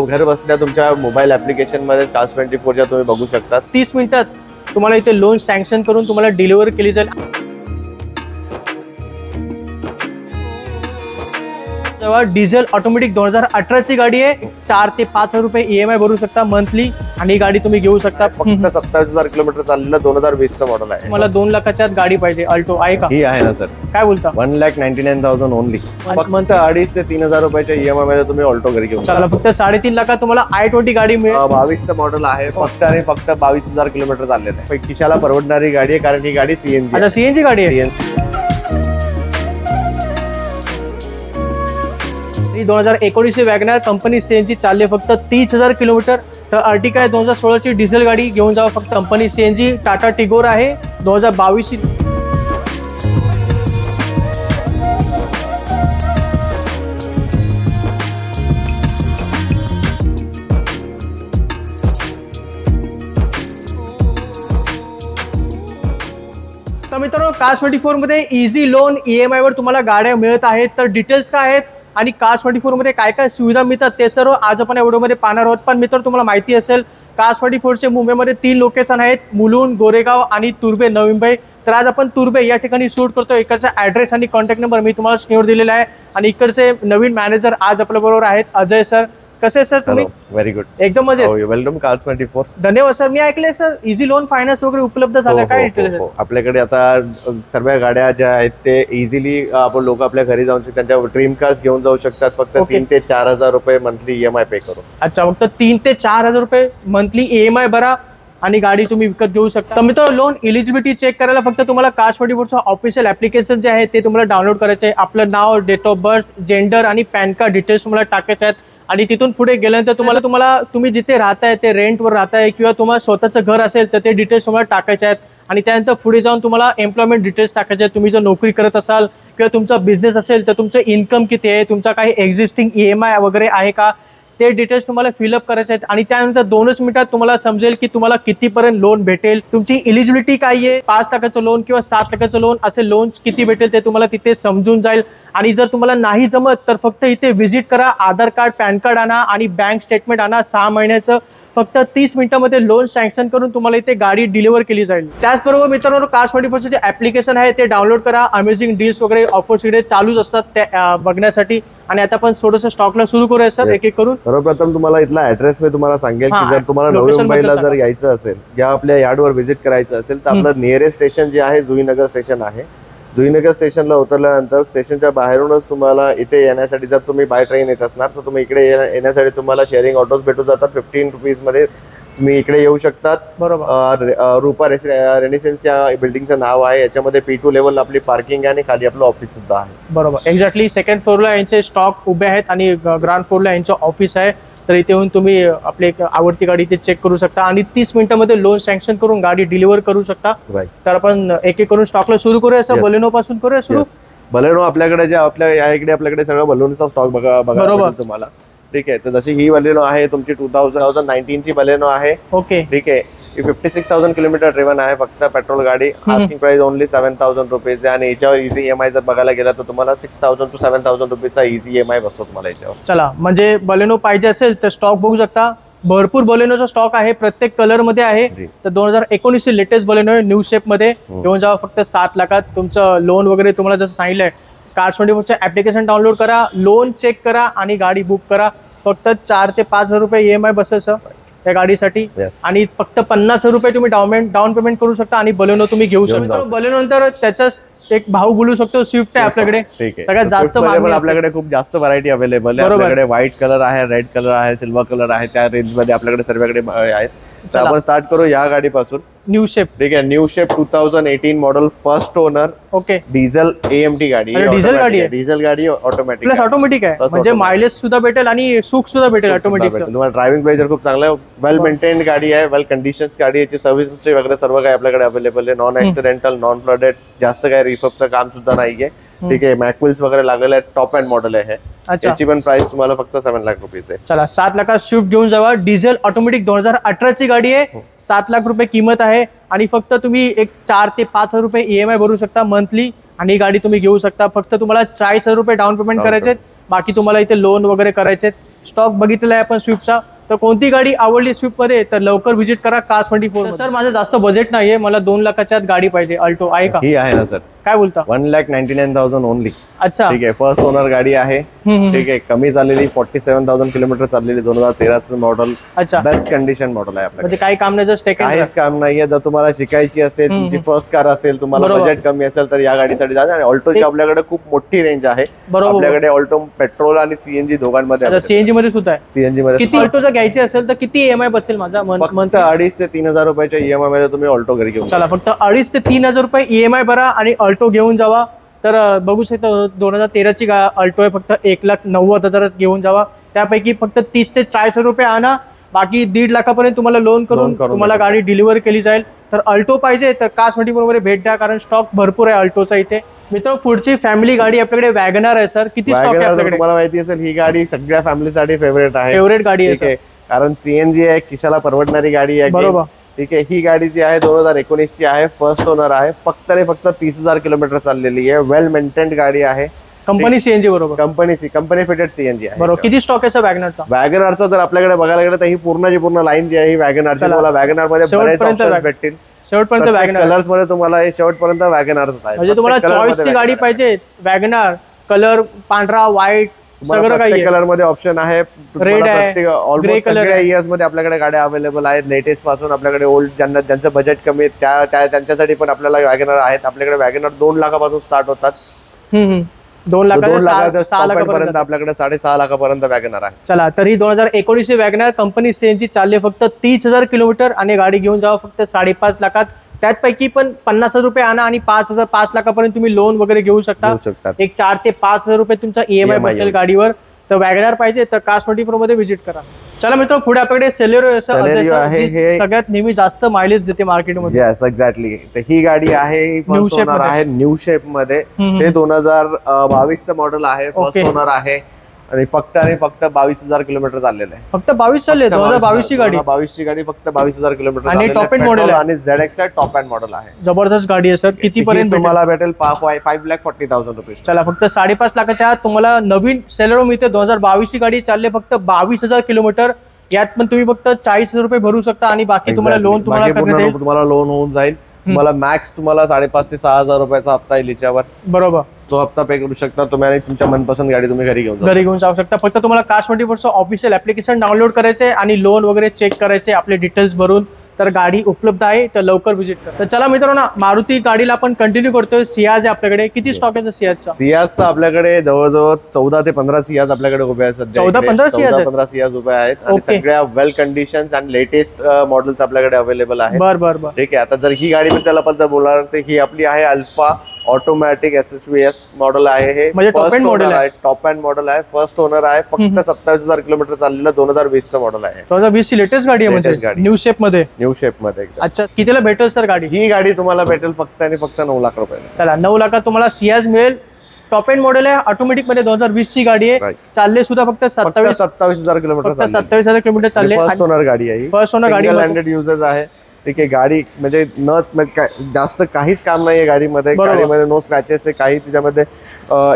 घर बसल्या तुमच्या मोबाईल ऍप्लिकेशन मध्ये Cars24 तुम्ही बघू शकता. 30 मिनिटात तुम्हाला इथे लोन सँक्शन करून तुम्हाला डिलिव्हर केली जाईल. तेव्हा डिझेल ऑटोमॅटिक 2018 ची गाडी आहे. 4 ते 5 हजार रुपये EMI भरू शकता मंथली आणि ही गाडी तुम्ही घेऊ शकता. फक्त 27,000 किलोमीटर चाललेलं 2020 चं मॉडेल आहे. मला 2 लाखाच्या गाडी पाहिजे. अल्टो आहे का? ही आहे ना सर. काय बोलता? 1,99,000 ओनली. फक्त 2.5 ते 3,000 रुपयाच्या EMI मध्ये तुम्ही ऑल्टो घरी घेऊ शकता. फक्त 3.5 लाखात तुम्हाला i20 गाडी मिळेल. 22 चं मॉडेल आहे. फक्त आणि फक्त 22,000 किलोमीटर चाललेलं आहे. खिशाला परवडणारी गाडी आहे कारण ही गाडी CNG. अच्छा, CNG गाडी आहे. 2019 ची वॅगनर कंपनी CNG चालले फक्त 30,000 किलोमीटर. तर अर्टिका आहे 2016 ची डिझेल गाडी घेऊन जावा फक्त कंपनी CNG. टाटा टिगोर आहे 2022 ची. तर मित्रांनो, Cars24 मध्ये इझी लोन EMI वर तुम्हाला गाड्या मिळत आहेत. तर डिटेल्स काय आहेत आणि Cars24 मध्ये काय काय सुविधा मिळतात ते सर्व आज आपण या व्हिडिओमध्ये पाहणार आहोत. पण मित्र, तुम्हाला माहिती असेल Cars24 चे मुंबईमध्ये 3 लोकेशन आहेत, मुलुंड, गोरेगाव आणि तुर्भे, नवी मुंबई. तर आज आपण तुर्भे या ठिकाणी शूट करतो. इकडचा ॲड्रेस आणि कॉन्टॅक्ट नंबर मी तुम्हाला स्क्रीनवर दिलेला आहे. आणि इकडचे नवीन मॅनेजर आज आपल्या बरोबर आहेत, अजय सर. कसे सर तुम्ही? व्हेरी गुड, एकदम मजेत. Welcome Cars24. धन्यवाद सर. मी ऐकले सर इझी लोन फायनान्स वगैरे उपलब्ध झालं. काय डिटेल्स? आपल्याकडे आता सर्व गाड्या ज्या आहेत ते इझिली आपण लोक आपल्या घरी जाऊन त्यांच्या ड्रीम कार्स घेऊन जाऊ शकतात. फक्त 3 ते 4 हजार रुपये मंथली EMI पे करू. अच्छा, फक्त 3 ते 4 हजार रुपये मंथली EMI भरा आणि गाडी तुम्ही विकत घेऊ शकता. तर मित्रांनो, लोन एलिजिबिलिटी चेक करायला फक्त तुम्हाला Cars24चं ऑफिशियल ऍप्लिकेशन जे आहे ते तुम्हाला डाउनलोड करायचं आहे. आपलं नाव, डेट ऑफ बर्थ, जेंडर आणि पॅन कार्ड डिटेल्स तुम्हाला टाकायचे आहेत. आणि तिथून पुढे गेल्यानंतर तुम्ही जिथे राहताय ते रेंटवर राहताय किंवा तुम्हाला स्वतःचं घर असेल तर ते डिटेल्स तुम्हाला टाकायचे आहेत. आणि त्यानंतर पुढे जाऊन तुम्हाला एम्प्लॉयमेंट डिटेल्स टाकायचे आहेत. तुम्ही जर नोकरी करत असाल किंवा तुमचा बिझनेस असेल तर तुमचं इन्कम किती आहे, तुमचा काही एक्झिस्टिंग EMI वगैरे आहे का, ते डिटेल्स तुम्हाला फिलअप करायचे आहेत. आणि त्यानंतर 2च मिनिटात तुम्हाला समजेल की तुम्हाला कितीपर्यंत लोन भेटेल, तुमची एलिजिबिलिटी काय आहे. 5 लाखाचं लोन किंवा 7 लाखाचं लोन, असे लोन किती भेटेल ते तुम्हाला तिथे समजून जाईल. आणि जर तुम्हाला नाही जमत तर फक्त इथे व्हिजिट करा, आधार कार्ड, पॅन कार्ड आणा आणि बँक स्टेटमेंट आणा 6 महिन्याचं. फक्त 30 मिनिटांमध्ये लोन सँक्शन करून तुम्हाला इथे गाडी डिलिव्हर केली जाईल. त्याचबरोबर मित्रांनो, Cars24चं जे ऍप्लिकेशन आहे ते डाउनलोड करा. अमेझिंग डील्स वगैरे, ऑफर्स वगैरे चालूच असतात त्या बघण्यासाठी. आणि आता आपण थोडंसं स्टॉकला सुरू करूया सर, एक एक करून. सर्वप्रथम तुम्हाला इथला ऍड्रेस मी तुम्हाला सांगेल की जर तुम्हाला नवी मुंबईला जर यायचं असेल, या आपल्या यार्डवर व्हिजिट करायचं असेल तर आपलं नियरेस्ट स्टेशन जे आहे जुईनगर स्टेशन आहे. जुईनगर स्टेशनला उतरल्यानंतर स्टेशनच्या बाहेरूनच तुम्हाला इथे येण्यासाठी, जर तुम्ही बाय ट्रेन येत असणार तर तुम्ही इकडे येण्यासाठी तुम्हाला शेअरिंग ऑटोज भेटून जातात. 15 रुपीज मध्ये तुम्ही इकडे येऊ शकतात. बरोबर. रूपा रेनिसेन्स या बिल्डिंगचं नाव आहे. याच्यामध्ये P2 लेवल आपली पार्किंग आहे आणि खाली आपलं ऑफिस सुद्धा आहे. बरोबर, एक्झॅक्टली. सेकंड फ्लोअरला यांचे स्टॉक उभे आहेत आणि ग्राउंड फ्लोअरला यांचं ऑफिस आहे. तर इथे येऊन तुम्ही आपली एक आवडती गाडी इथे चेक करू शकता आणि 30 मिनिटांमध्ये लोन सँक्शन करून गाडी डिलिव्हर करू शकता. तर आपण एक एक करून स्टॉकला सुरू करूया सर. बलेनो पासून करूया सुरू. बलेनो आपल्याकडे जे इकडे आपल्याकडे सगळं बलेनोचा स्टॉक बघा तुम्हाला. ठीक आहे. तर जशी ही बलेनो आहे तुमची 2019 ची बलेनो आहे. ओके, ठीक आहे. 56,000 किलोमीटर ड्रिव्हन आहे फक्त पेट्रोल गाडी. आस्किंग प्राइस ओनली 7,000 रुपीज आहे. आणि याच्यावर इझी EMI जर बघायला गेला तर तुम्हाला 6,000 to 7,000 रुपीजचा इझी EMI बसतो तुम्हाला याच्यावर. चला, म्हणजे बलेनो पाहिजे असेल तर स्टॉक बघू शकता. भरपूर बलेनोचा स्टॉक आहे, प्रत्येक कलर मध्ये आहे. तर 2019 ची लेटेस्ट बलेनो आहे, न्यू शेप मध्ये. घेऊन जावा फक्त 7 लाखात. तुमचं लोन वगैरे तुम्हाला जसं सांगितलंय Cars24चं ऍप्लिकेशन डाउनलोड करा, लोन चेक करा आणि गाडी बुक करा. फक्त 4 ते 5 हजार रुपये EMI बसेल सर त्या गाडीसाठी. आणि फक्त 50,000 रुपये तुम्ही डाऊन पेमेंट करू शकता आणि बलेनो तुम्ही घेऊ शकता. बलेनो नंतर त्याचाच एक भाऊ बोलू शकतो, स्विफ्ट आहे आपल्याकडे. सगळ्यात जास्त आपल्याकडे खूप जास्त व्हरायटी अवेलेबल आहे. आपल्याकडे व्हाईट कलर आहे, रेड कलर आहे, सिल्वर कलर आहे. त्या रेंज मध्ये आपल्याकडे सर्वकडे आहेत. तर आपण स्टार्ट करू या गाडीपासून. New shape. ठीक आहे. New shape 2018 model, first owner. Okay. Diesel AMT गाडी. डिझेल गाडी आहे. डिझेल गाडी ऑटोमॅटिक प्लस ऑटोमॅटिक आहे, म्हणजे मायलेज सुद्धा भेटेल आणि सुख सुद्धा भेटेल ऑटोमॅटिक. तुम्हाला ड्रायव्हिंग प्लेजर खूप चांगला आहे. वेल मेंटेन्ड गाडी आहे, वेल कंडिशन गाडी. याची सर्व्हिस हिस्ट्री वगैरे सर्व काही आपल्याकडे अवेलेबल आहे. नॉन ऍक्सिडेंटल, नॉन फ्लडेड, जास्त काही रिफअपचं काम सुद्धा नाहीये. ठीक आहे, मॅकविल्स वगैरे लागलेले आहेत, टॉप अँड मॉडेल आहे. अच्छा, त्याची पण प्राइस तुम्हाला फक्त 7 लाख रुपये आहे. चला 7 लाखात स्विफ्ट घेऊन जावा. डिझेल ऑटोमॅटिक 2018 ची गाडी आहे. 7 लाख रुपये किंमत आहे आणि फक्त तुम्ही एक 4 ते 5 हजार रुपये EMI भरू शकता मंथली आणि ही गाडी तुम्ही घेऊ शकता. फक्त तुम्हाला 40,000 रुपये डाऊन पेमेंट करायचे, बाकी तुम्हाला इथे लोन वगैरे करायचे. स्टॉक बघितलेला आहे आपण स्विफ्टचा. तर कोणती गाडी आवडली स्विफ्ट मध्ये तर लवकर व्हिजिट करा Cars24. सर माझं जास्त बजेट नाहीये, मला 2 लाखाच्या आत गाडी पाहिजे. अल्टो आहे का? ही आहे ना सर, काय बोलता? 1,99,000 ओनली. अच्छा, ठीक आहे, फर्स्ट ओनर गाडी आहे. ठीक आहे, कमी चाललेली, 47,000 किलोमीटर चाललेली, 2013चं मॉडेल. अच्छा, बेस्ट कंडिशन मॉडेल आहे आपल्याकडे. म्हणजे काही काम नाही, जस्ट काहीच काम नाहीये. जर तुम्हाला शिकायची असेल, तुमची फर्स्ट कार असेल, तुम्हाला बरोबर. बजेट कमी असेल तर या गाडीसाठी जा. आणि ऑल्टोची आपल्याकडे खूप मोठी रेंज आहे. बरोबर. आपल्याकडे ऑल्टो पेट्रोल आणि सीएनजी दोघांमध्ये. सीएनजी मध्ये सुद्धा आहे. सीएनजी मध्ये किती ऑल्टो जर घ्यायची असेल तर किती EMI बसेल माझा? फक्त 2,500 ते 3,000 रुपयाच्या EMI मध्ये तुम्ही ऑल्टो घरी घेऊन चला, फक्त 2,500 ते 3,000 रुपये EMI भरा आणि ऑल्टो घेऊन जावा. तर बघू शकता 2013 ची ऑल्टो आहे. फक्त 1,90,000 घेऊन जावा. त्यापैकी फक्त 30 ते 40 रुपये आणा, बाकी 1.5 लाखापर्यंत तुम्हाला लोन करून तुम्हाला गाडी डिलिव्हर केली जाईल. तर अल्टो पाहिजे तर Cars24 मध्ये भेट द्या, कारण स्टॉक भरपूर आहे अल्टोचा इथे. मित्र, पुढची फॅमिली गाडी आपल्याकडे वॅगनर आहे. सर किती स्टॉक आहे आपल्याकडे? तुम्हाला माहिती असेल ही गाडी सगळ्या फॅमिलीसाठी फेवरेट आहे. फेवरेट गाडी आहे ठीक आहे, कारण सीएनजी आहे, खिशाला परवडणारी गाडी आहे. बरोबर. ठीक आहे, ही गाडी जी आहे 2019 ची आहे, फर्स्ट ओनर आहे. फक्त आणि फक्त 30,000 किलोमीटर चाललेली आहे. वेल मेंटेन्ड गाडी आहे. कंपनी सीएनजी बरोबर. कंपनी फिटेड सीएनजी आहे. बरोबर. किती स्टॉक आहे सर वॅगनरचा? वॅगनरचा जर आपल्याकडे बघायला गेलं तर ही पूर्ण लाईन जी आहे ही वॅगनरची. तुम्हाला वॅगनर मध्ये बरेच ऑप्शन्स भेटतील. शेवटपर्यंत वॅगनर कलर्स मध्ये तुम्हाला हे शेवटपर्यंत वॅगनरच आहे. म्हणजे तुम्हाला चॉईसची गाडी पाहिजे, वॅगनर कलर पांढरा, व्हाईट, सगळं काही कलर मध्ये ऑप्शन आहे. रेड आहे, ऑलमोस्ट सगळ्या इयर्स मध्ये आपल्याकडे गाड्या अवेलेबल आहेत. लेटेस्ट पासून आपल्याकडे ओल्ड, ज्यांचं बजेट कमी आहे त्यांच्यासाठी पण आपल्याला वॅगनर आहेत. आपल्याकडे वॅगनर 2 लाखापासून स्टार्ट होतात. 2 लाख 6 लाखापर्यंत आपल्याकडे 6.5 लाखापर्यंत वॅगनर आहे. चला, तर ही 2019 ची वॅगनर कंपनी सीएनजी चालले फक्त 30,000 किलोमीटर आणि गाडी घेऊन जावा फक्त 5.5 लाखात. त्यापैकी पण 50,000 रुपये आणा आणि 5 लाखापर्यंत तुम्ही लोन वगैरे घेऊ शकता. एक 4 ते 5,000 रुपये तुमचा EMI बसेल गाडीवर. तर वॅगनर पाहिजे तर Cars24 मध्ये व्हिजिट करा. चला मित्र, पुढे आपल्याकडे सेलेरिओ आहे. हे सगळ्यात नेहमी जास्त मायलेज देते मार्केटमध्ये. Yes, exactly. तर ही गाडी आहे, फर्स्ट ओनर आहे, न्यू शेप मध्ये. हे 2022 चं मॉडेल आहे, फर्स्ट ओनर आहे आणि फक्त 22,000 किलोमीटर चाललेलं आहे. फक्त 22 चालले. 2022 ची गाडी. 22 ची गाडी फक्त 22,000 किलोमीटर आणि टॉप एंड मॉडेल आणि ZX आहे, टॉप एंड मॉडेल आहे. जबरदस्त गाडी आहे सर. किती पर्यंत तुम्हाला भेटेल? 5,40,000 रुपये. चला, फक्त 5.5 लाखाच्या आत तुम्हाला नवीन सेलेरिओ मिळते. 2022 ची गाडी चालले फक्त 22,000 किलोमीटर. यात पण तुम्ही फक्त 40,000 रुपये भरू शकता आणि बाकी तुम्हाला लोन तुम्हाला लोन होऊन जाईल. तुम्हाला मॅक्स 5,500 ते 6,000 रुपयाचा हप्ता येईल याच्यावर. बरोबर. तो हप्ता पे करू शकता तुम्ही आणि तुमच्या मनपसंत गाडी तुम्ही घरी घेऊन जाऊ शकता. फक्त तुम्हाला Cars24 ऑफिशियल ऍप्लिकेशन डाउनलोड करायचे आणि लोन वगैरे चेक करायचे, आपले डिटेल्स भरून. तर गाडी उपलब्ध आहे, तर लवकर व्हिजिट करा. तर चला मित्रांनो, मारुती गाडीला आपण कंटिन्यू करतोय. सियाज आहे आपल्याकडे. किती स्टॉक आहे सियाजचा? सियाजचा आपल्याकडे जवळजवळ 14 ते 15 सियाज आपल्याकडे उभे आहेत सध्या. 14-15 सियाज उभे आहेत आणि सगळ्या वेल कंडिशन आणि लेटेस्ट मॉडेल्स आपल्याकडे अवेलेबल आहेत. बरं. ठीक आहे, आता जर ही गाडी मी त्याला पण बोलणार तर ही आपली आहे अल्फा ऑटोमॅटिक SHVS मॉडेल आहे. हे म्हणजे टॉप एंड मॉडेल आहे. टॉप एंड मॉडेल आहे, फर्स्ट ओनर आहे. फक्त 27,000 किलोमीटर चाललेलं 2020 चं मॉडेल आहे. 2020 ची लेटेस्ट गाडी आहे, म्हणजे न्यू शेप मध्ये. अच्छा, कितीला भेटेल सर गाडी? ही गाडी तुम्हाला भेटेल फक्त आणि फक्त 9 लाख रुपये. चला, 9 लाखात तुम्हाला सियाज मिळेल. टॉप एंड मॉडेल आहे, ऑटोमॅटिक मध्ये 2020 ची गाडी आहे. चालले सुद्धा फक्त 27,000 किलोमीटर. 27,000 किलोमीटर चालले. फर्स्ट ओनर गाडी आहे. फर्स्ट ओनर गाडी, हँडेड युजर्स आहे. ठीक आहे, गाडी म्हणजे जास्त काहीच काम नाहीये गाडीमध्ये. गाडीमध्ये नो स्क्रॅचेस आहे, काही त्याच्यामध्ये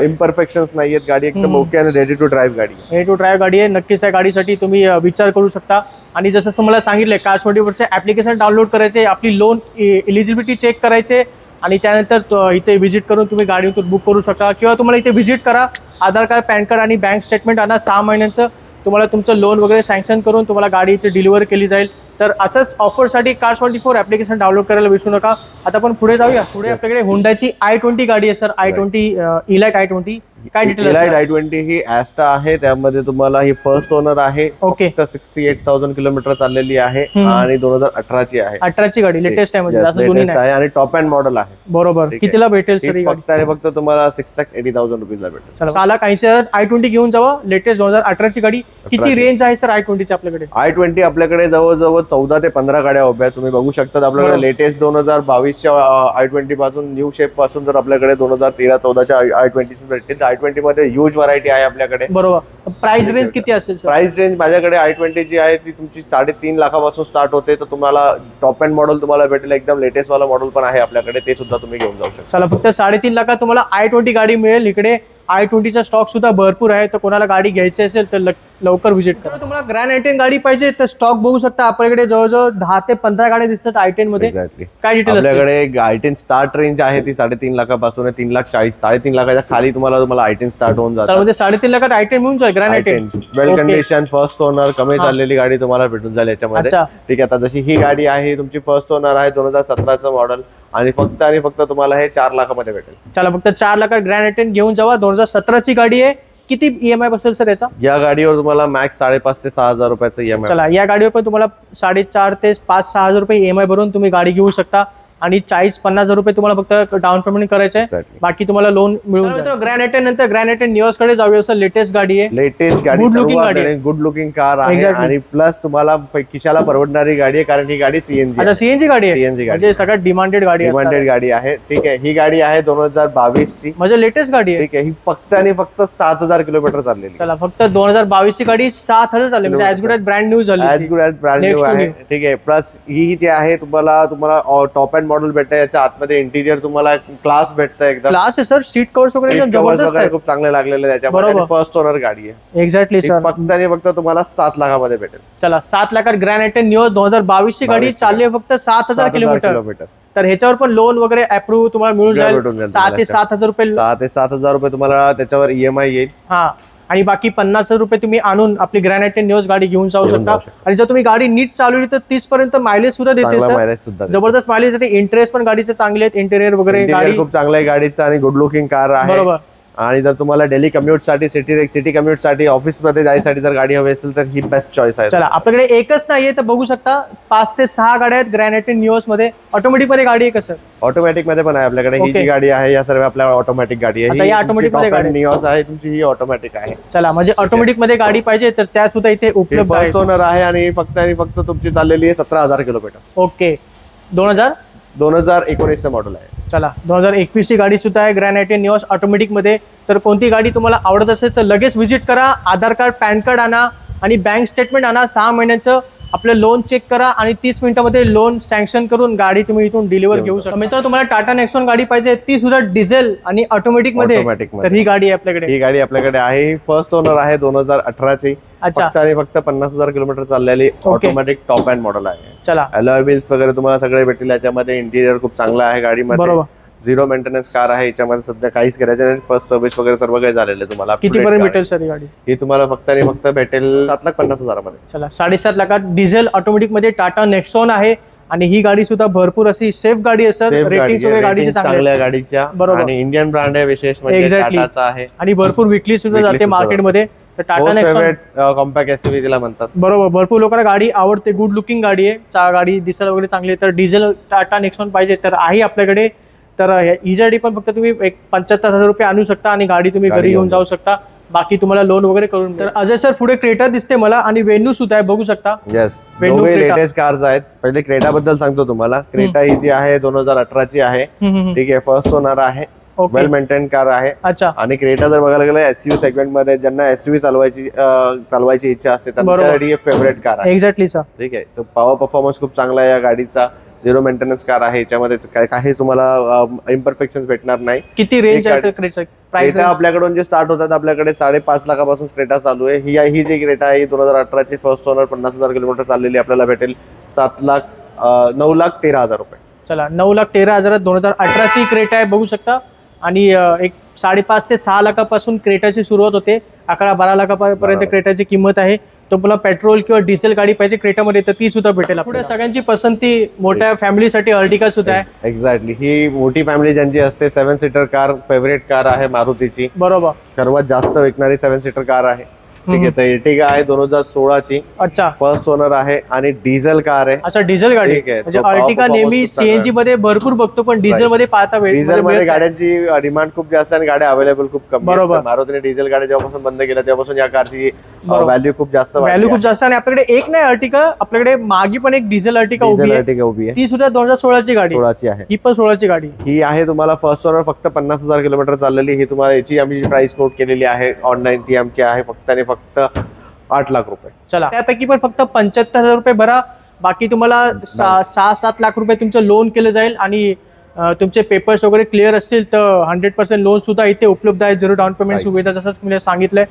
इम्परफेक्शन्स नाहीयेत. गाडी एकदम ओके आणि रेडी टू ड्राईव्ह गाडी आहे. नक्कीच या गाडीसाठी तुम्ही विचार करू शकता. आणि जसं तुम्हाला सांगितलं, Cars24 ऍप्लिकेशन डाउनलोड करायचे, आपली लोन एलिजिबिलिटी चेक करायचे आणि त्यानंतर इथे व्हिजिट करून तुम्ही गाडी बुक करू शकता. किंवा तुम्हाला इथे व्हिजिट करा, आधार कार्ड, पॅन कार्ड आणि बँक स्टेटमेंट आणा 6 महिन्यांचं. तुम्हाला तुमचं लोन वगैरे सँक्शन करून तुम्हाला गाडी इथे डिलिव्हर केली जाईल. तर असंच ऑफरसाठी Cars24 ऍप्लिकेशन डाउनलोड करायला विसरू नका. आता आपण पुढे जाऊया. पुढे आपल्याकडे हुंडाईची i20 गाडी आहे सर. i20 elite i20. काय डिटेल इलाइट i20 ही ॲस्टा आहे, त्यामध्ये तुम्हाला ही फर्स्ट ओनर आहे. ओके. 68,000 किलोमीटर चाललेली आहे आणि 2018ची आहे. 18ची गाडी लेटेस्ट आहे म्हणजे जास्त जुनी लेटेस्ट नाही. आहे आणि टॉप अँड मॉडेल आहे. बरोबर. ठीक आहे. कितीला भेटेल सर ही ही गाडी? फक्त आणि फक्त तुम्हाला 6,80,000 रुपीजला भेटेल. चला 6,80,000 i20 घेऊन जावा. लेटेस्ट 2018ची गाडी. किती 18ची. रेंज आहे सर i20 ची आपल्याकडे? i20 आपल्याकडे जवळजवळ 14 ते 15 गाड्या उभ्या आहेत. तुम्ही बघू शकता आपल्याकडे बरोबर. लेटेस्ट 2022च्या i20 पासून न्यू शेप पासून जर आपल्याकडे 2013-14च्या i20 भेटतील. तर i20 मध्ये ह्यूज व्हरायटी आहे आपल्याकडे. बरोबर. प्राइस रेंज किती असेल सर? प्राइस रेंज माझ्याकडे i20 जी आहे ती तुमची 3.5 लाखापासून स्टार्ट होते. तर तुम्हाला टॉप अँड मॉडेल तुम्हाला भेटेल, एकदम लेटेस्ट वाला मॉडेल पण आहे आपल्याकडे, ते सुद्धा तुम्ही घेऊन जाऊ शकता. चला फक्त 3.5 लाखात तुम्हाला i20 गाडी मिळेल. इकडे i20चा स्टॉक सुद्धा भरपूर आहे, तर कोणाला गाडी घ्यायची असेल तर लवकर व्हिजिट करा. तुम्हाला ग्रँड i10 गाडी पाहिजे तर स्टॉक बघू शकता. आपल्याकडे जवळजवळ 10 ते 15 गाड्या दिसतात i10 मध्ये. एक्झॅक्टली. काय डिटेल आपल्याकडे i10 स्टार्ट रेंज आहे ती 3.5 लाखापासून 3,40,000. 3.5 लाखाच्या खाली तुम्हाला i10 स्टार्ट होऊन जातं. म्हणजे 3.5 लाखात i10 मिळून जाईल ग्रँड i10. वेल कंडिशन फर्स्ट ओनर कमी चाललेली गाडी तुम्हाला भेटून जाईल याच्यामध्ये. अच्छा. ठीक आहे. आता जशी ही गाडी आहे तुमची फर्स्ट ओनर आहे, 2017चं मॉडेल आणि फक्त तुम्हाला हे 4 लाखामध्ये भेटेल. चला फक्त 4 लाखात ग्रँड i10 घेऊन जावा. 2017ची गाडी आहे. किती EMI बसेल सर याचा? या गाडीवर तुम्हाला मॅक्स 5,500 ते 6,000 रुपयाचं EMI. चला या गाडीवर पण तुम्हाला 4,500 ते 5,000-6,000 रुपये EMI भरून तुम्ही गाडी घेऊ शकता आणि 40-50 हजार रुपये तुम्हाला फक्त डाऊन पेमेंट करायचं आहे. बाकी तुम्हाला लोन मिळून जाईल. ग्रँड i10 नंतर ग्रँड i10 निओस कडे जाऊया. सर लेटेस्ट गाडी आहे. लेटेस्ट गाडी, गुड लुकिंग कार आहे आणि प्लस तुम्हाला खिशाला परवडणारी गाडी आहे, कारण ही गाडी सीएनजी. अच्छा सीएनजी गाडी आहे. सीएनजी गाडी म्हणजे सगळ्यात डिमांडेड गाडी आहे. ठीक आहे. ही गाडी आहे 2022ची. म्हणजे लेटेस्ट गाडी आहे. ठीक आहे. ही फक्त आणि फक्त 7,000 किलोमीटर चाललेली. चला फक्त 2022ची गाडी 7,000 चालली, म्हणजे as good as brand new झाली. As good as brand new आहे. ठीक आहे. प्लस ही जी आहे तुम्हाला टॉप अँड मॉडेल भेटतं. याच्या आतमध्ये इंटिरियर तुम्हाला क्लास भेटतं, एकदम क्लास आहे सर. सीट कव्हर्स वगैरे जबरदस्त आहे, खूप चांगले लागलेले त्याच्यामध्ये. फर्स्ट ओनर गाडी आहे. Exactly sir. फक्त आणि फक्त तुम्हाला 7 लाखामध्ये भेटेल. चला 7 लाखात ग्रँड i10 निओ 2022ची गाडी चालली आहे फक्त 7,000 किलोमीटर. तर ह्याच्यावर पण लोन वगैरे अप्रूव्ह तुम्हाला मिळून जाईल. 6 ते 7,000 रुपये. 6 ते 7,000 रुपये तुम्हाला त्याच्यावर EMI येईल. हा आणि बाकी 50,000 रुपये तुम्ही आणून आपली ग्रँड i10 निओस गाडी घेऊन जाऊ शकता. आणि जर तुम्ही गाडी नीट चालवली तर 30 पर्यंत मायलेज सुद्धा देते. जबरदस्त मायलेज देते. इंटरेस्ट पण गाडीचे चांगले आहेत. इंटेरियर वगैरे गाडी खूप चांगलं आहे गाडीचं आणि गुड लुकिंग कार आहे. बरोबर. आणि जर तुम्हाला डेली कम्युट साठी, सिटी कम्युट साठी, ऑफिस मध्ये जायसाठी जर गाडी हवी असेल तर ही बेस्ट चॉईस आहे. चला आपल्याकडे एकच नाहीये तर बघू शकता 5 ते 6 गाड्या आहेत ग्रँड i10 निओस मध्ये. ऑटोमॅटिक मध्ये गाडी आहे का सर? ऑटोमॅटिक मध्ये पण आहे आपल्याकडे. ही जी गाडी आहे या सर्व आपल्या ऑटोमॅटिक गाडी आहे. ही ऑटोमॅटिक मध्ये निओस आहे तुमची, ही ऑटोमॅटिक आहे. चला म्हणजे ऑटोमॅटिक मध्ये गाडी पाहिजे तर त्या सुद्धा इथे उपलब्ध आहे. फर्स्ट ओनर आहे आणि फक्त तुमची चाललेली आहे 17,000 किलोमीटर. ओके. 2019चं मॉडेल आहे. चला 2021ची गाडी सुद्धा आहे ग्रँड i10 निओस ऑटोमॅटिक मध्ये. तर कोणती गाडी तुम्हाला आवडत असेल तर लगेच व्हिजिट करा. आधार कार्ड, पॅन कार्ड आणा आणि बँक स्टेटमेंट आणा. 6 महिन्याचं आपलं लोन चेक करा आणि 30 मिनिटांमध्ये लोन सँक्शन करून गाडी तुम्ही इथून डिलिव्हर घेऊ शकता. मित्रांनो तुम्हाला टाटा नेक्सॉन गाडी पाहिजे, ती सुद्धा डिझेल आणि ऑटोमॅटिक मध्ये, तर ही गाडी आहे आपल्याकडे. ही गाडी आपल्याकडे आहे. फर्स्ट ओनर आहे 2018ची. फक्त आणि फक्त 50,000 किलोमीटर चाललेली ऑटोमॅटिक टॉप अँड मॉडेल आहे. चला अलॉय व्हील्स वगैरे तुम्हाला सगळे भेटतील याच्यामध्ये. इंटिरियर खूप चांगलं आहे गाडीमध्ये. 0 मेंटेनन्स कार आहे याच्यामध्ये. सध्या काहीच करायचं नाही. फर्स्ट सर्व्हिस वगैरे सर्व काही झालेलं आहे तुम्हाला. किती पर्यंत भेटेल सर ही गाडी? ही तुम्हाला फक्त आणि फक्त भेटेल 7,50,000 मध्ये. चला 7.5 लाखात डिझेल ऑटोमॅटिक मध्ये टाटा नेक्सॉन आहे. आणि ही गाडी सुद्धा भरपूर अशी सेफ गाडी आहे सर. रेटिंग वगैरे गाडीचे चांगल्या गाडीच्या. आणि इंडियन ब्रँड आहे, विशेष म्हणजे टाटाचा आहे. आणि भरपूर विकली सुद्धा जाते मार्केटमध्ये. तर टाटा नेक्सॉन कॉम्पॅक्ट एसयूव्ही तिला म्हणतात. बरोबर. भरपूर लोकांना गाडी आवडते. गुड लुकिंग गाडी आहे. गाडी दिसायला वगैरे चांगली आहे. तर डिझेल टाटा नेक्सॉन पाहिजे तर आहे आपल्याकडे. तर ही पण फक्त तुम्ही 75,000 रुपये आणू शकता आणि गाडी तुम्ही घरी घेऊन जाऊ शकता. बाकी तुम्हाला लोन वगैरे करून. तर अजय सर पुढे क्रेटा दिसते मला आणि वेन्यू सुद्धा आहे, बघू शकता. येस, लेटेस्ट कार्स आहेत. पहिले क्रेटा बद्दल सांगतो तुम्हाला. क्रेटा ही जी आहे 2018ची आहे. ठीक आहे. फर्स्ट ओनर आहे. वेल मेंटेन कार आहे. अच्छा. आणि क्रेटा जर बघायला गेलं एसयूव्ही सेगमेंट मध्ये ज्यांना एसयूव्ही चालवायची इच्छा असते त्यांच्यासाठी फेवरेट कार आहे. Exactly sir. ठीक आहे. तर पॉवर परफॉर्मन्स खूप चांगला आहे या गाडीचा. 0 मेंटेनन्स कार आहे. याच्यामध्ये काही तुम्हाला इम्परफेक्शन भेटणार नाही. किती रेंज आहे प्राइस? आपल्याकडून जे स्टार्ट होतात आपल्याकडे 5.5 लाखापासून क्रेटा चालू आहे. ही जी क्रेटा आहे 2018ची फर्स्ट ओनर 50,000 किलोमीटर चाललेली आपल्याला भेटेल 9,13,000 रुपये. चला 9,13,000 2018ची क्रेटा आहे, बघू शकता. आणि एक 5.5 ते 6 लाखापासून क्रेटाची सुरुवात होते, 11-12 लाखापर्यंत बरोबर. क्रेटाची किंमत आहे. तुम्हाला पेट्रोल किंवा डिझेल गाडी पाहिजे क्रेटामध्ये तर ती सुद्धा भेटेल. पुढे सगळ्यांची पसंती मोठ्या फॅमिलीसाठी अर्टिगा सुद्धा आहे. एक्झॅक्टली, ही मोठी फॅमिली ज्यांची असते 7 सीटर कार फेवरेट कार आहे मारुतीची. बरोबर, सर्वात जास्त विकणारी 7 सीटर कार आहे. ठीक आहे, तर एर्टिगा आहे 2016 ची. अच्छा, फर्स्ट ओनर आहे आणि डिझेल कार आहे. अच्छा डिझेल गाडी. ठीक आहे, म्हणजे तो power अर्टिगा performance नेहमी खूप चांगला सीएनजी मध्ये भरपूर बघतो, पण डिझेल मध्ये पाहता डिझेल मध्ये वेळ गाड्यांची डिमांड खूप जास्त आहे आणि गाड्या अवेलेबल खूप कमी आहेत. बरोबर. तर मारुतीने डिझेल गाड्या जेव्हापासून बंद केल्या तेव्हापासून या कारची बरोबर. व्हॅल्यू खूप जास्त व्हॅल्यू खूप जास्त. आणि आपल्याकडे एक नाही अर्टिगा, आपल्याकडे मागे पण एक डिझेल अर्टिगा उभी डिझेल आहे, अर्टिगा उभी आहे. ती सुद्धा 2016 ची गाडी. 16 ची आहे. ही पण 16 ची गाडी. ही आहे तुम्हाला फर्स्ट ओनर, फक्त 50,000 किलोमीटर चाललेली. ही तुम्हाला याची आम्ही प्राइस नोट केलेली आहे ऑनलाईन, ती आमची आहे फक्त आणि फक्त 8 लाख रुपये. चला, त्यापैकी पण फक्त 75,000 रुपये भरा, बाकी तुम्हाला 6-7 लाख रुपये तुमचं लोन केलं जाईल. आणि तुमचे पेपर्स वगैरे क्लिअर असतील तर 100% लोन सुद्धा इथे उपलब्ध आहे. 0 डाऊन पेमेंट सुविधा, जसंच मी सांगितलंय.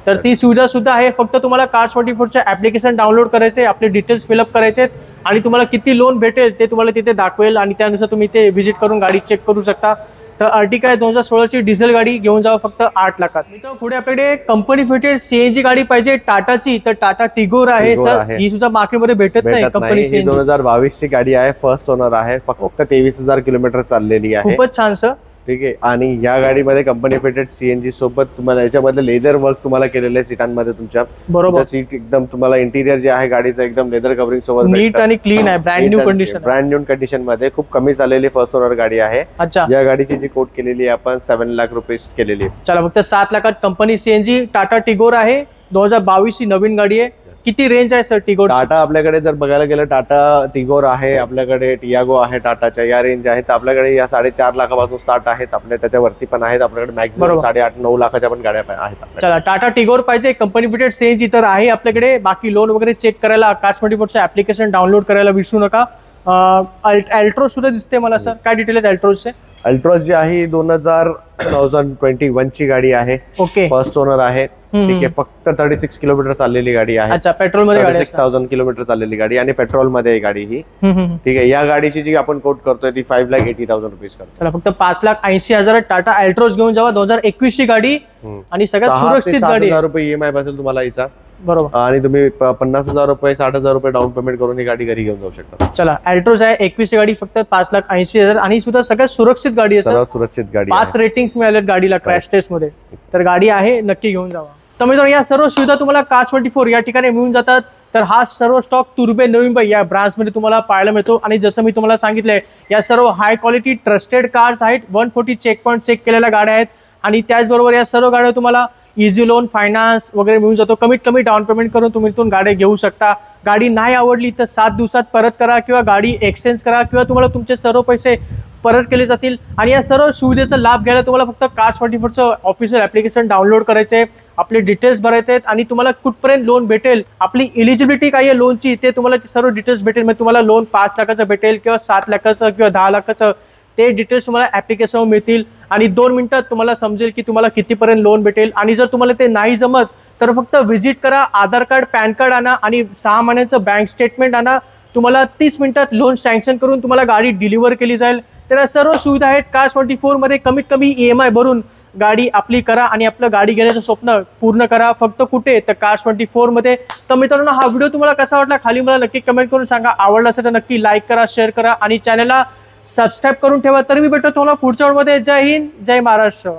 तर ती सुविधा सुद्धा आहे. फक्त तुम्हाला Cars24चं ऍप्लिकेशन डाउनलोड करायचे, आपले डिटेल्स फिलअप करायचे आणि तुम्हाला किती लोन भेटेल ते तुम्हाला तिथे दाखवेल आणि त्यानुसार तुम्ही ते व्हिजिट करून गाडी चेक करू शकता. तर अर्टिगा 2016 ची डिझेल गाडी घेऊन जावं फक्त 8 लाखात. तर पुढे आपल्याकडे कंपनी फिटेड सीएनजी गाडी पाहिजे टाटाची, तर टाटा टिगोर आहे टिगोर सर. आहे. ही सुद्धा मार्केटमध्ये भेटत नाही कंपनी ही सीएनजी. 2022 ची गाडी आहे, फर्स्ट ओनर आहे, फक्त 23,000 किलोमीटर चाललेली आहे. खूपच छान सर. ठीक आहे, आणि या गाडीमध्ये कंपनी फिटेड सीएनजी सोबत तुम्हाला याच्यामध्ये लेदर वर्क तुम्हाला केलेलं आहे सीटांमध्ये. तुमच्या बरोबर, सीट एकदम तुम्हाला इंटिरियर जे आहे गाडीचं एकदम लेदर कव्हरिंग सोबत नीट आणि क्लीन आहे, brand new condition. Brand new condition मध्ये खूप कमी चाललेली फर्स्ट ओनर गाडी आहे. अच्छा, या गाडीची जी कोट केलेली आहे आपण 7 लाख रुपये केलेली आहे. चला, फक्त 7 लाखात कंपनी सीएनजी टाटा टिगोर आहे. 2022 ची नवीन गाडी आहे. किती रेंज आहे सर टिगोर? टाटा आपल्याकडे जर बघायला गेलं टाटा टिगोर आहे, आपल्याकडे टियागो आहे टाटाच्या, या रेंज आहेत आपल्याकडे. या 4.5 लाखापासून स्टार्ट आहेत आपल्या, त्याच्यावरती पण आहेत आपल्याकडे. मॅक्सिमम 8-9 लाखाच्या पण गाड्या आहेत आपल्याकडे. चला, टाटा टिगोर पाहिजे कंपनी फिटेड सीएनजी तर आहे आपल्याकडे. बाकी लोन वगैरे चेक करायला Cars24चं ऍप्लिकेशन डाउनलोड करायला विसरू नका. अल्ट्रो सुद्धा दिसते मला सर, काय डिटेल आहेत अल्ट्रोचे? अल्ट्रोज जी आहे 2021 ची गाडी आहे. ओके, फर्स्ट ओनर आहे. ठीक आहे, फक्त 36 किलोमीटर चाललेली गाडी आहे. अच्छा, पेट्रोल मध्ये गाडी आहे. 36,000 किलोमीटर चाललेली गाडी आणि पेट्रोल मध्ये आहे गाडी ही. ठीक आहे, या गाडीची जी आपण कोट करतोय ती 5,80,000 रुपीज करतो. चला, फक्त 5,80,000 टाटा अल्ट्रोज घेऊन जावा. 2021 ची गाडी आणि सगळ्यात सुरक्षित गाडी. 7,000 रुपये ईएमआय बसेल तुम्हाला हिचा. बरोबर, आणि तुम्ही 50,000 रुपये 60,000 रुपये डाऊन पेमेंट करून ही गाडी घरी घेऊन जाऊ शकता. चला, अल्ट्रोज आहे 21 ची गाडी, फक्त 5,80,000 आणि सुद्धा सगळ्यात सुरक्षित गाडी आहे सर. सर्वात सुरक्षित गाडी 5 रेटिंग्स मिळालेत गाडीला क्रॅश टेस्ट मध्ये. तर गाडी आहे, नक्की घेऊन जावा. तर मित्रांनो, या सर्व सुविधा तुम्हाला Cars24 या ठिकाणी मिळून जातात. तर हा सर्व स्टॉक तुर्बे नवी मुंबई या ब्रांचमध्ये तुम्हाला पाहायला मिळतो. आणि जसं मी तुम्हाला सांगितलंय, या सर्व हाय क्वालिटी ट्रस्टेड कार्स आहेत. 140 चेक पॉईंट चेक केलेल्या गाड्या आहेत. आणि त्याचबरोबर या सर्व गाड्या तुम्हाला इझी लोन, फायनान्स वगैरे मिळून जातो. कमीत कमी डाऊन पेमेंट करून तुम्ही इथून गाड्या घेऊ शकता. गाडी नाही आवडली तर 7 दिवसात परत करा किंवा गाडी एक्सचेंज करा किंवा तुम्हाला तुमचे सर्व पैसे परत केले जातील. आणि या सर्व सुविधेचा लाभ घ्यायला तुम्हाला फक्त Cars24चं ऑफिशियल ऍप्लिकेशन डाउनलोड करायचे, आपले डिटेल्स भरायचे आहेत आणि तुम्हाला कुठपर्यंत लोन भेटेल, आपली इलिजिबिलिटी काय आहे लोनची ते तुम्हाला सर्व डिटेल्स भेटेल. मग तुम्हाला लोन 5 लाखाचं भेटेल किंवा 7 लाखाचं किंवा 10 लाखाचं, ते डिटेल्स तुम्हाला ऍप्लिकेशनवर मिळतील. आणि 2 मिनिटात तुम्हाला समजेल की तुम्हाला कितीपर्यंत लोन भेटेल. आणि जर तुम्हाला ते नाही जमत तर फक्त व्हिजिट करा, आधार कार्ड, पॅन कार्ड आणा आणि 6 महिन्याचं बँक स्टेटमेंट आणा. तुम्हाला 30 मिनिटात लोन सँक्शन करून तुम्हाला गाडी डिलिव्हर केली जाईल. तर या सर्व सुविधा आहेत Cars24 मध्ये. कमीत कमी EMI भरून गाडी आपली करा आणि आपलं गाडी घेण्याचं स्वप्न पूर्ण करा. फक्त कुठे? तर Cars24 मध्ये. तर मित्रांनो, हा व्हिडिओ तुम्हाला कसा वाटला खाली मला नक्की कमेंट करून सांगा. आवडला असेल तर नक्की लाईक करा, शेअर करा आणि चॅनलला सबस्क्राईब करून ठेवा. तर मी भेटतो तुम्हाला पुढच्या व्हिडिओमध्ये. जय हिंद, जय महाराष्ट्र.